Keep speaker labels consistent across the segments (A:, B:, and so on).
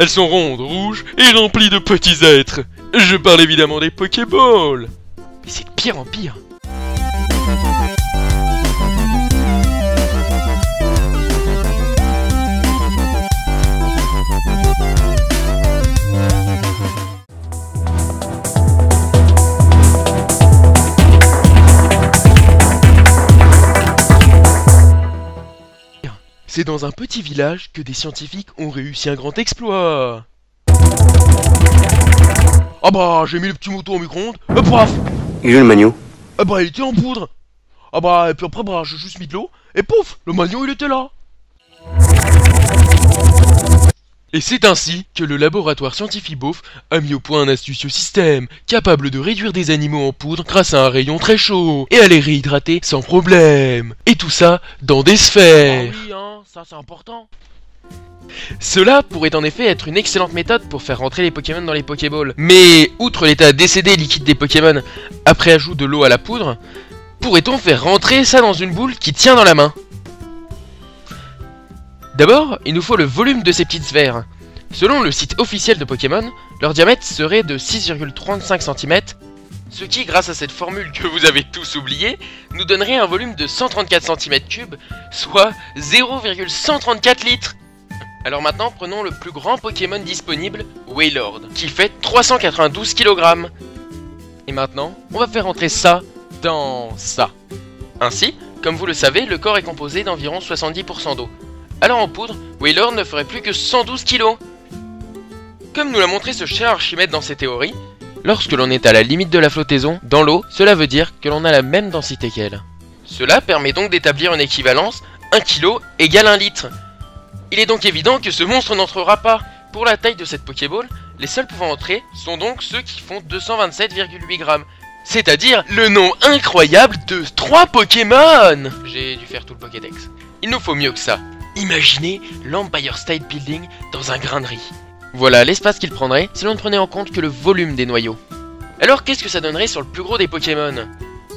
A: Elles sont rondes, rouges et remplies de petits êtres. Je parle évidemment des Pokéballs. Mais c'est de pire en pire. C'est dans un petit village que des scientifiques ont réussi un grand exploit. Ah bah, j'ai mis le petit moto au micro-ondes, et paf!
B: Il est où le magneau?
A: Ah bah, il était en poudre. Ah bah, et puis après, bah, j'ai juste mis de l'eau, et pouf, le magnon il était là. Et c'est ainsi que le laboratoire scientifique Beauf a mis au point un astucieux système capable de réduire des animaux en poudre grâce à un rayon très chaud et à les réhydrater sans problème. Et tout ça dans des sphères. Ah oui, hein, ça c'est important. Cela pourrait en effet être une excellente méthode pour faire rentrer les Pokémon dans les Pokéballs. Mais outre l'état décédé liquide des Pokémon après ajout de l'eau à la poudre, pourrait-on faire rentrer ça dans une boule qui tient dans la main? D'abord, il nous faut le volume de ces petites sphères. Selon le site officiel de Pokémon, leur diamètre serait de 6,35 cm, ce qui, grâce à cette formule que vous avez tous oubliée, nous donnerait un volume de 134 cm3, soit 0,134 litres. Alors maintenant, prenons le plus grand Pokémon disponible, Wailord, qui fait 392 kg. Et maintenant, on va faire entrer ça dans ça. Ainsi, comme vous le savez, le corps est composé d'environ 70% d'eau. Alors en poudre, Wailord ne ferait plus que 112 kg. Comme nous l'a montré ce cher Archimède dans ses théories, lorsque l'on est à la limite de la flottaison, dans l'eau, cela veut dire que l'on a la même densité qu'elle. Cela permet donc d'établir une équivalence, 1 kg égale 1 litre. Il est donc évident que ce monstre n'entrera pas. Pour la taille de cette Pokéball, les seuls pouvant entrer sont donc ceux qui font 227,8 grammes. C'est-à-dire le nom incroyable de 3 Pokémon. J'ai dû faire tout le Pokédex. Il nous faut mieux que ça. Imaginez l'Empire State Building dans un grain de riz. Voilà l'espace qu'il prendrait si l'on ne prenait en compte que le volume des noyaux. Alors qu'est-ce que ça donnerait sur le plus gros des Pokémon?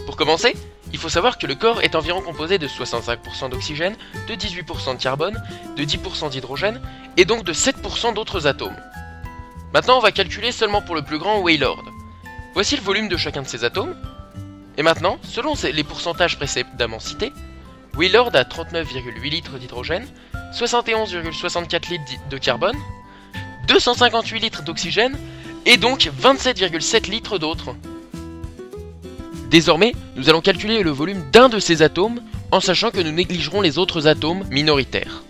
A: Pour commencer, il faut savoir que le corps est environ composé de 65% d'oxygène, de 18% de carbone, de 10% d'hydrogène et donc de 7% d'autres atomes. Maintenant on va calculer seulement pour le plus grand Wailord. Voici le volume de chacun de ces atomes. Et maintenant, selon les pourcentages précédemment cités, Wailord a 39,8 litres d'hydrogène, 71,64 litres de carbone, 258 litres d'oxygène et donc 27,7 litres d'autres. Désormais, nous allons calculer le volume d'un de ces atomes en sachant que nous négligerons les autres atomes minoritaires.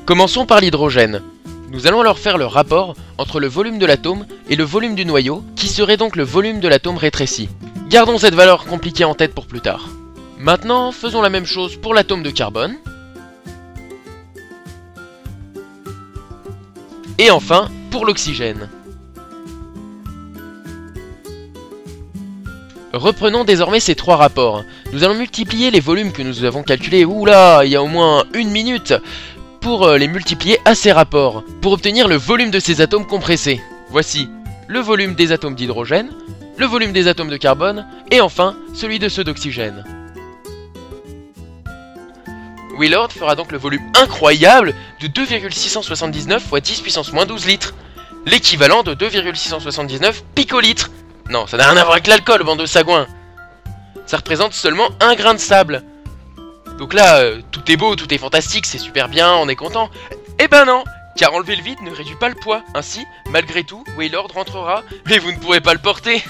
A: Commençons par l'hydrogène. Nous allons alors faire le rapport entre le volume de l'atome et le volume du noyau, qui serait donc le volume de l'atome rétréci. Gardons cette valeur compliquée en tête pour plus tard. Maintenant, faisons la même chose pour l'atome de carbone. Et enfin, pour l'oxygène. Reprenons désormais ces trois rapports. Nous allons multiplier les volumes que nous avons calculés, oula, il y a au moins une minute, pour les multiplier à ces rapports, pour obtenir le volume de ces atomes compressés. Voici le volume des atomes d'hydrogène, le volume des atomes de carbone, et enfin, celui de ceux d'oxygène. Wailord fera donc le volume incroyable de 2,679 fois 10 puissance moins 12 litres, l'équivalent de 2,679 picolitres. Non, ça n'a rien à voir avec l'alcool, bande de sagouins. Ça représente seulement un grain de sable. Donc là, tout est beau, tout est fantastique, c'est super bien, on est content. Eh ben non, car enlever le vide ne réduit pas le poids. Ainsi, malgré tout, Wailord rentrera, mais vous ne pourrez pas le porter.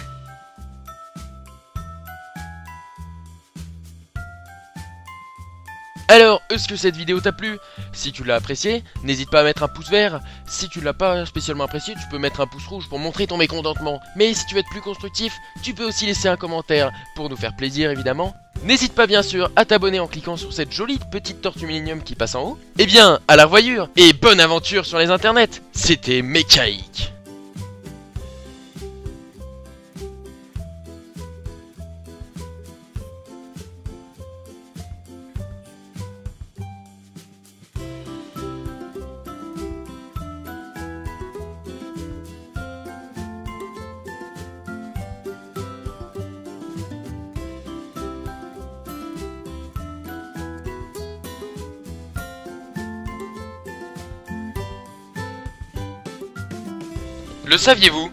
A: Alors, est-ce que cette vidéo t'a plu? Si tu l'as apprécié, n'hésite pas à mettre un pouce vert. Si tu l'as pas spécialement apprécié, tu peux mettre un pouce rouge pour montrer ton mécontentement. Mais si tu veux être plus constructif, tu peux aussi laisser un commentaire pour nous faire plaisir évidemment. N'hésite pas bien sûr à t'abonner en cliquant sur cette jolie petite tortue Millennium qui passe en haut. Eh bien, à la revoyure et bonne aventure sur les internets. C'était Mechaïk. Le saviez-vous?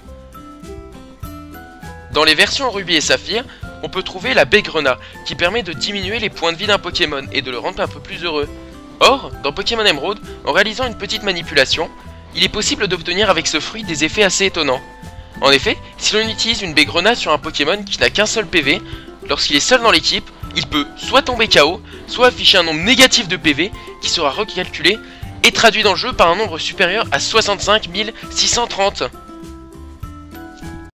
A: Dans les versions Ruby et Saphir, on peut trouver la Baigrena, qui permet de diminuer les points de vie d'un Pokémon et de le rendre un peu plus heureux. Or, dans Pokémon Emerald, en réalisant une petite manipulation, il est possible d'obtenir avec ce fruit des effets assez étonnants. En effet, si l'on utilise une Baigrena sur un Pokémon qui n'a qu'un seul PV, lorsqu'il est seul dans l'équipe, il peut soit tomber KO, soit afficher un nombre négatif de PV qui sera recalculé et traduit dans le jeu par un nombre supérieur à 65 630.